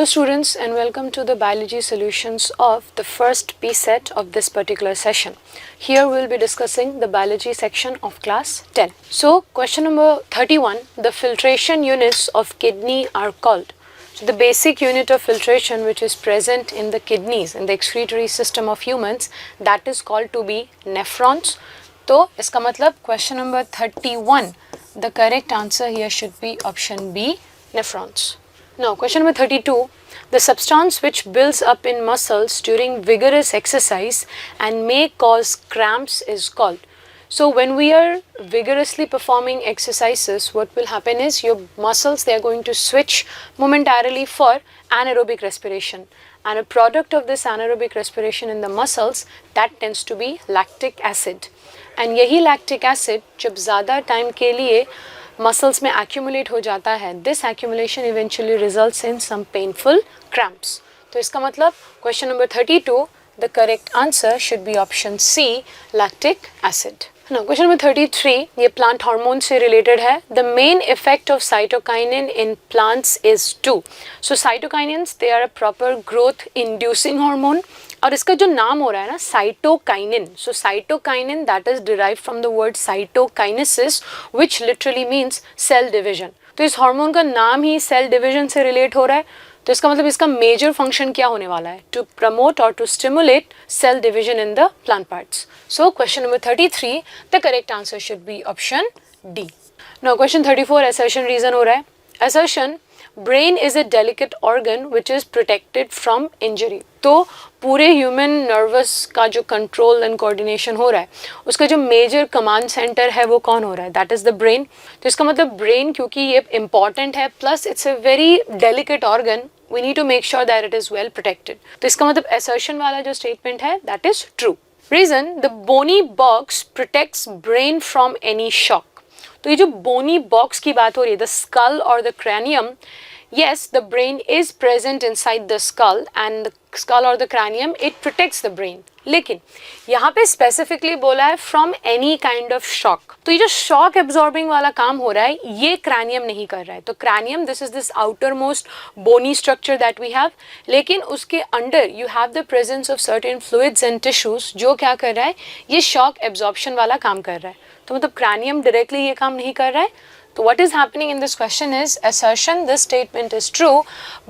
Hello students and welcome to the biology solutions of the first P set of this particular session. Here we will be discussing the biology section of class 10. So question number 31, the filtration units of kidney are called. So the basic unit of filtration which is present in the kidneys in the excretory system of humans, that is called to be nephrons. तो इसका मतलब question number 31, the correct answer here should be option B, nephrons. Now question number 32, the substance which builds up in muscles during vigorous exercise and may cause cramps is called. So when we are vigorously performing exercises, what will happen is your muscles, they are going to switch momentarily for anaerobic respiration, and a product of this anaerobic respiration in the muscles, that tends to be lactic acid. And यही lactic acid जब ज़्यादा time के लिए muscles में accumulate हो जाता है, this accumulation eventually results in some painful cramps. तो इसका मतलब question number 32, the correct answer should be option C, lactic acid. Now question number 33, ये plant hormone से related है. The main effect of cytokinin in plants is to. So cytokinins, they are a proper growth inducing hormone. और इसका जो नाम हो रहा है ना cytokinin, so cytokinin that is derived from the word cytokinesis which literally means cell division. तो इस हार्मोन का नाम ही सेल डिवीजन से रिलेट हो रहा है, तो इसका मतलब इसका मेजर फंक्शन क्या होने वाला है? टू प्रमोट और to stimulate cell division in the plant parts. So question number 33, the correct answer should be option D. Now question 34, assertion reason हो रहा है. Assertion, brain is a delicate organ which is protected from injury. तो पूरे human nervous का जो control and coordination हो रहा है, उसका जो मेजर कमांड सेंटर है वो कौन हो रहा है? That is the brain. तो इसका मतलब ब्रेन क्योंकि ये इंपॉर्टेंट है plus it's a very delicate organ, we need to make sure that it is well protected. तो इसका मतलब assertion वाला जो statement है that is true. Reason, the bony box protects brain from any shock. तो ये जो bony box की बात हो रही है, the skull or the cranium, yes, the brain is present inside the skull and the skull or the cranium, it protects the brain. लेकिन यहाँ पे स्पेसिफिकली बोला है from any kind of shock. तो ये जो शॉक एब्जॉर्बिंग वाला काम हो रहा है ये क्रैनियम नहीं कर रहा है. तो cranium, this is this outer most bony structure that we have, लेकिन उसके under you have the presence of certain fluids and tissues जो क्या कर रहा है, ये शॉक एब्जॉर्प्शन वाला काम कर रहा है. तो मतलब क्रैनियम डायरेक्टली ये काम नहीं कर रहा है. So what is happening in this question is assertion, this statement is true,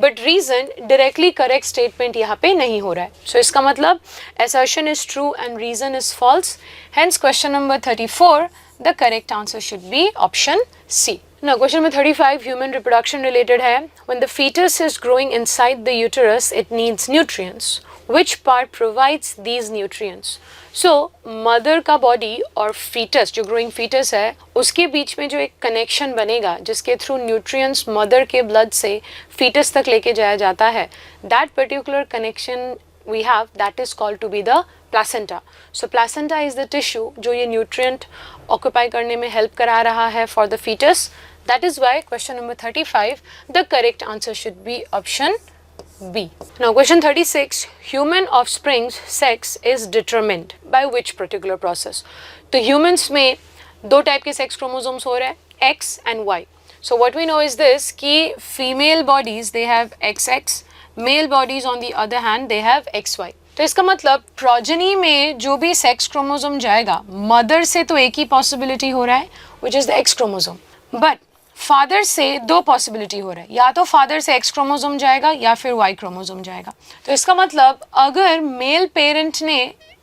but reason, directly correct statement यहाँ पे नहीं हो रहा है. So इसका मतलब assertion is true and reason is false. Hence question number 34, the correct answer should be option C. Now question number 35, human reproduction related है. When the fetus is growing inside the uterus, it needs nutrients. Which part provides these nutrients? So mother का body और fetus, जो growing fetus है, उसके बीच में जो एक कनेक्शन बनेगा जिसके थ्रू न्यूट्रिएंट्स मदर के ब्लड से फीटस तक लेके जाया जाता है, that particular connection we have, that is called to be the placenta. So placenta is the tissue जो ये न्यूट्रिएंट ऑक्यूपाई करने में हेल्प करा रहा है for the fetus. That is why question number 35, the correct answer should be option B. Now question 36, human offspring's sex is determined by which particular process? तो humans में दो टाइप के sex chromosomes हो रहे हैं, X and Y. So what we know is this कि female bodies they have XX, male bodies on the other hand they have XY. तो इसका मतलब progeny में जो भी सेक्स क्रोमोसोम जाएगा, मदर से तो एक ही पॉसिबिलिटी हो रहा है which is the X chromosome, but father से दो पॉसिबिलिटी हो रहा है, या तो फादर से एक्स क्रोमोसोम जाएगा या फिर वाई क्रोमोसोम जाएगा. तो इसका मतलब अगर मेल पेरेंट ने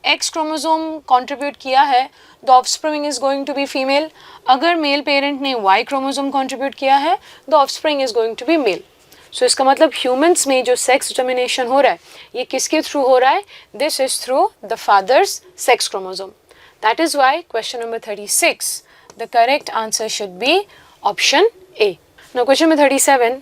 एक्स क्रोमोसोम कंट्रीब्यूट किया है, the offspring is going to be female. अगर मेल पेरेंट ने वाई क्रोमोसोम कंट्रीब्यूट किया है, the offspring is going to be male. So इसका मतलब ह्यूमंस में जो सेक्स डिटर्मिनेशन हो रहा है ये किसके थ्रू हो रहा है? This is through the father's sex chromosome. That is why question number 36, the correct answer should be option A. Now question number 37,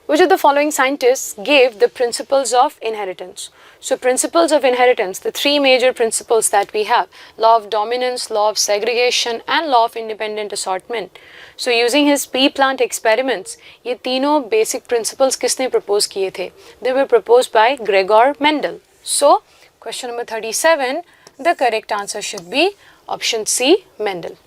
which of the following scientists gave the principles of inheritance? So principles of inheritance, the three major principles that we have, law of dominance, law of segregation and law of independent assortment. So using his pea plant experiments, ये तीनों basic principles किसने propose किए थे? They were proposed by Gregor Mendel. So question number 37, the correct answer should be option C, Mendel.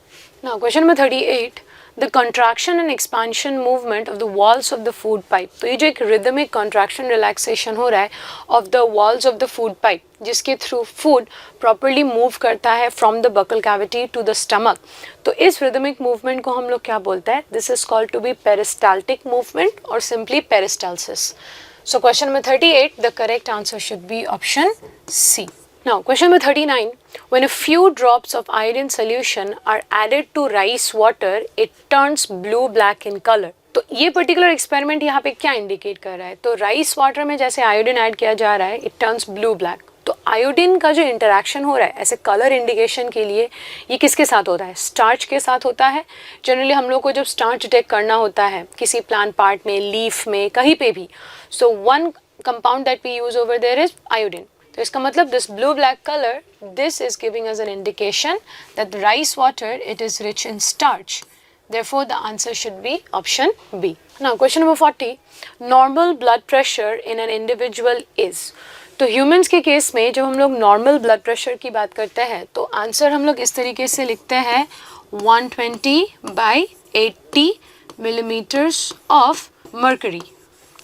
Now question number 38, the contraction and expansion movement of the walls of the food pipe. तो ये जो एक rhythmic contraction relaxation हो रहा है of the walls of the food pipe, जिसके through food properly move करता है from the buccal cavity to the stomach, तो इस रिदमिक मूवमेंट को हम लोग क्या बोलते हैं? This is called to be peristaltic movement और simply peristalsis. So question number 38, the correct answer should be option C. Now question number 39, when a few drops of iodine solution are added to rice water, it turns blue black in color. तो ये particular experiment यहाँ पे क्या indicate कर रहा है? तो rice water में जैसे आयोडीन ऐड किया जा रहा है, इट टर्न्स ब्लू ब्लैक। तो आयोडीन का जो इंटरेक्शन हो रहा है ऐसे कलर इंडिकेशन के लिए, ये किसके साथ होता है? स्टार्च के साथ होता है। जनरली हम लोग को जब स्टार्च डिटेक्ट करना होता है किसी प्लांट पार्ट में, लीफ में, कहीं पे भी, so one compound that we use over there is iodine. तो इसका मतलब this blue black colour, this is giving us an indication that rice water it is rich in starch. Therefore, the answer should be option B. Now, question number 40. Normal blood pressure in an individual is. तो humans के case में जब हम लोग normal blood pressure की बात करते हैं तो आंसर हम लोग इस तरीके से लिखते हैं 120/80 मिलीमीटर्स ऑफ मर्करी।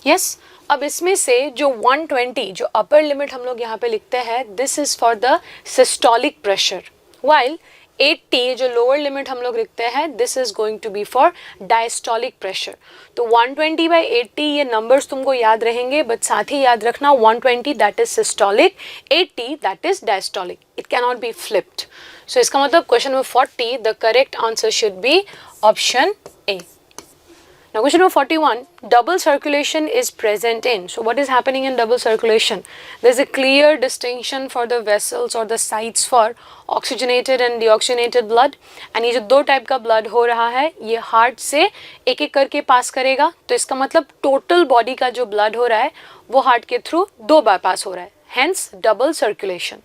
यस, अब इसमें से जो 120 जो अपर लिमिट हम लोग यहाँ पे लिखते हैं, this is for the systolic pressure, while 80 जो लोअर लिमिट हम लोग लिखते हैं, this is going to be for diastolic pressure. तो 120/80 ये नंबर्स तुमको याद रहेंगे, बट साथ ही याद रखना 120 that is systolic, 80 that is diastolic, it can not be flipped. So इसका मतलब question number 40, the correct answer should be option A. Now question number 41, double circulation is present in. So what is happening in double circulation? There is a clear distinction for the vessels or the sites for oxygenated and deoxygenated blood. And ये जो दो type का blood हो रहा है ये heart से एक एक करके पास करेगा। तो इसका मतलब टोटल बॉडी का जो ब्लड हो रहा है वो हार्ट के थ्रू 2 बार पास हो रहा है, हेंस डबल सर्कुलेशन।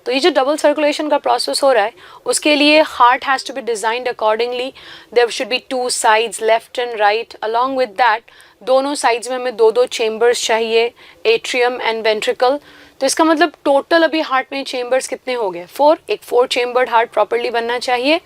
तो ये जो डबल सर्कुलेशन का प्रोसेस हो रहा है उसके लिए heart has to be designed accordingly. There should be 2 sides, left and right. Along with that दोनों साइड्स में हमें 2-2 चेम्बर्स चाहिए, एट्रियम एंड वेंट्रिकल। तो इसका मतलब टोटल अभी हार्ट में चेम्बर्स कितने हो गए? 4। एक 4 चेम्बर्ड हार्ट प्रॉपरली बनना चाहिए।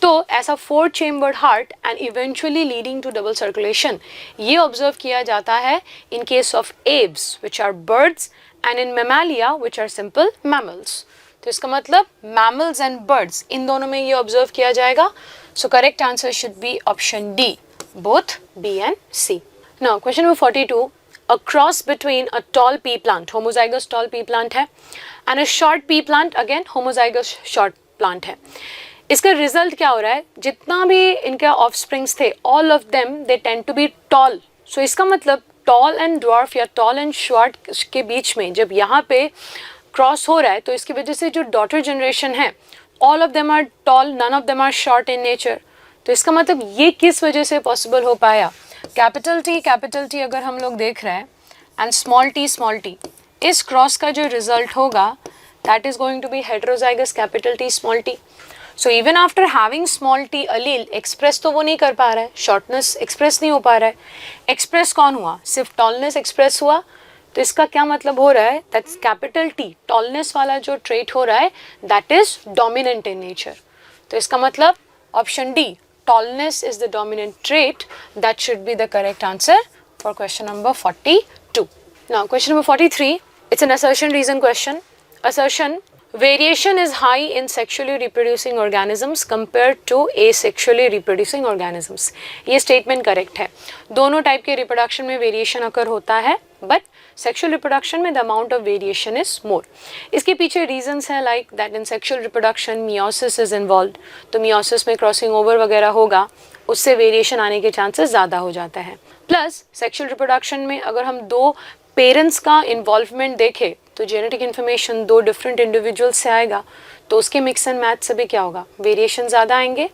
तो ऐसा 4 chambered heart and eventually leading to double circulation, ये ऑब्जर्व किया जाता है in case of aves which are birds and in mammalia which are simple mammals. तो इसका मतलब मैमल्स एंड बर्ड्स इन दोनों में ये ऑब्जर्व किया जाएगा। So correct answer should be option D, both B and C. Now question number 42, a cross between a tall pea plant, homozygous tall pea plant है, and a short pea plant, again homozygous short plant है। इसका result क्या हो रहा है? जितना भी इनके ऑफस्प्रिंग्स थे, all of them they tend to be tall. So इसका मतलब टॉल एंड ड्वार्फ या टॉल एंड शॉर्ट के बीच में जब यहाँ पे क्रॉस हो रहा है तो इसकी वजह से जो डॉटर जनरेशन है, all of them are tall, none of them are short in nature. तो इसका मतलब ये किस वजह से पॉसिबल हो पाया? कैपिटल टी अगर हम लोग देख रहे हैं एंड स्मॉल टी, इस क्रॉस का जो रिजल्ट होगा that is going to be heterozygous capital T small T. So even after having small T allele, express तो वो नहीं कर पा रहा है, शॉर्टनेस एक्सप्रेस नहीं हो पा रहा है। एक्सप्रेस कौन हुआ? सिर्फ टॉलनेस एक्सप्रेस हुआ। तो इसका क्या मतलब हो रहा है? दैट्स कैपिटल टी, टॉलनेस वाला जो ट्रेट हो रहा है that is dominant in nature. तो इसका मतलब option D, tallness is the dominant trait. That should be the correct answer for question number 42. Now question number 43, it's an assertion reason question. Assertion, variation is high in sexually reproducing organisms compared to asexually reproducing organisms. ये statement correct है। दोनों type के reproduction में variation occur होता है, but sexual reproduction में the amount of variation is more. इसके पीछे reasons हैं like that in sexual reproduction meiosis is involved. तो meiosis में crossing over वगैरह होगा, उससे variation आने के chances ज़्यादा हो जाता है। Plus sexual reproduction में अगर हम 2 पेरेंट्स का इन्वॉल्वमेंट देखें तो जेनेटिक इन्फॉर्मेशन 2 डिफरेंट इंडिविजुअल्स से आएगा, तो उसके मिक्स एंड मैच से भी क्या होगा? वेरिएशन ज़्यादा आएंगे।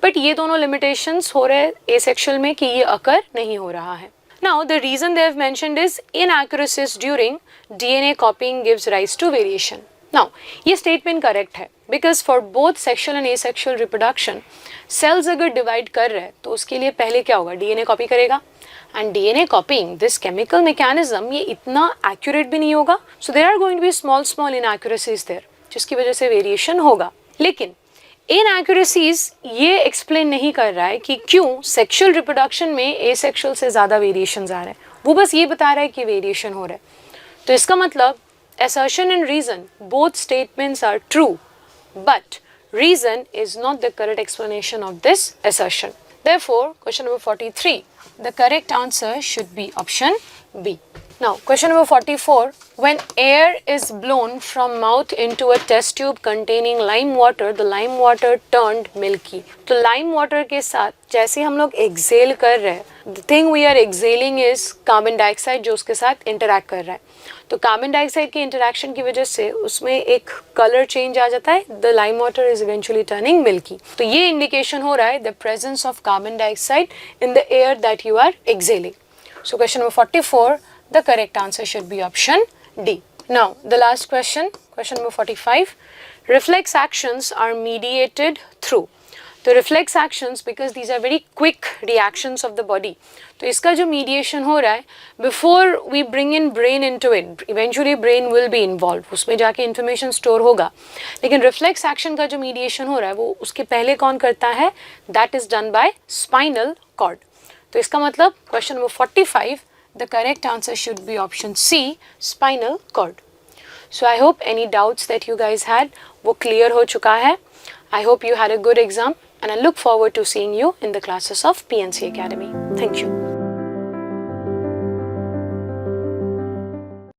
बट ये दोनों लिमिटेशंस हो रहे एसेक्सुअल में कि ये अकर नहीं हो रहा है। Now the reason they have mentioned is inaccuracies during DNA copying gives rise to variation. Now ये स्टेटमेंट करेक्ट है because for both sexual and asexual reproduction cells अगर डिवाइड कर रहे हैं तो उसके लिए पहले क्या होगा? डीएनए कॉपी करेगा। And DNA copying this chemical mechanism ये इतना एक्यूरेट भी नहीं होगा, so there are going to be small inaccuracies there, जिसकी वजह से वेरिएशन होगा। लेकिन इनएक्यूरेसीज ये एक्सप्लेन नहीं कर रहा है कि क्यों सेक्सुअल रिप्रोडक्शन में एसेक्सुअल से ज़्यादा वेरिएशंस आ रहे हैं, वो बस ये बता रहा है कि वेरिएशन हो रहा है। तो इसका मतलब assertion and reason both statements are true, but reason is not the correct explanation of this assertion. Therefore, question number 43, the correct answer should be option B. Now, question number 44, when air is blown from mouth into a test tube containing lime water, the lime water turned milky. तो lime water के साथ जैसे हम लोग exhale कर रहे हैं, the thing we are exhaling is carbon dioxide जो उसके साथ interact कर रहा है। तो कार्बन डाइऑक्साइड की इंटरेक्शन की वजह से उसमें एक कलर चेंज आ जाता है, the lime water is eventually turning milky. तो ये इंडिकेशन हो रहा है the presence of carbon dioxide in the air that you are exhaling. So question number 44, the correct answer should be option D. Now the last question, question number 45, reflex actions are mediated through. तो reflex actions because these are very quick reactions of the body, तो इसका जो mediation हो रहा है before we bring in brain into it, eventually brain will be involve, उसमें जाके information store होगा, लेकिन रिफ्लेक्स एक्शन का जो मीडिएशन हो रहा है वो उसके पहले कौन करता है, that is done by spinal cord. तो इसका मतलब question number 45, the correct answer should be option C, spinal cord. So I hope any doubts that you guys had वो क्लियर हो चुका है। I hope you had a good exam and I look forward to seeing you in the classes of PNC Academy. Thank you.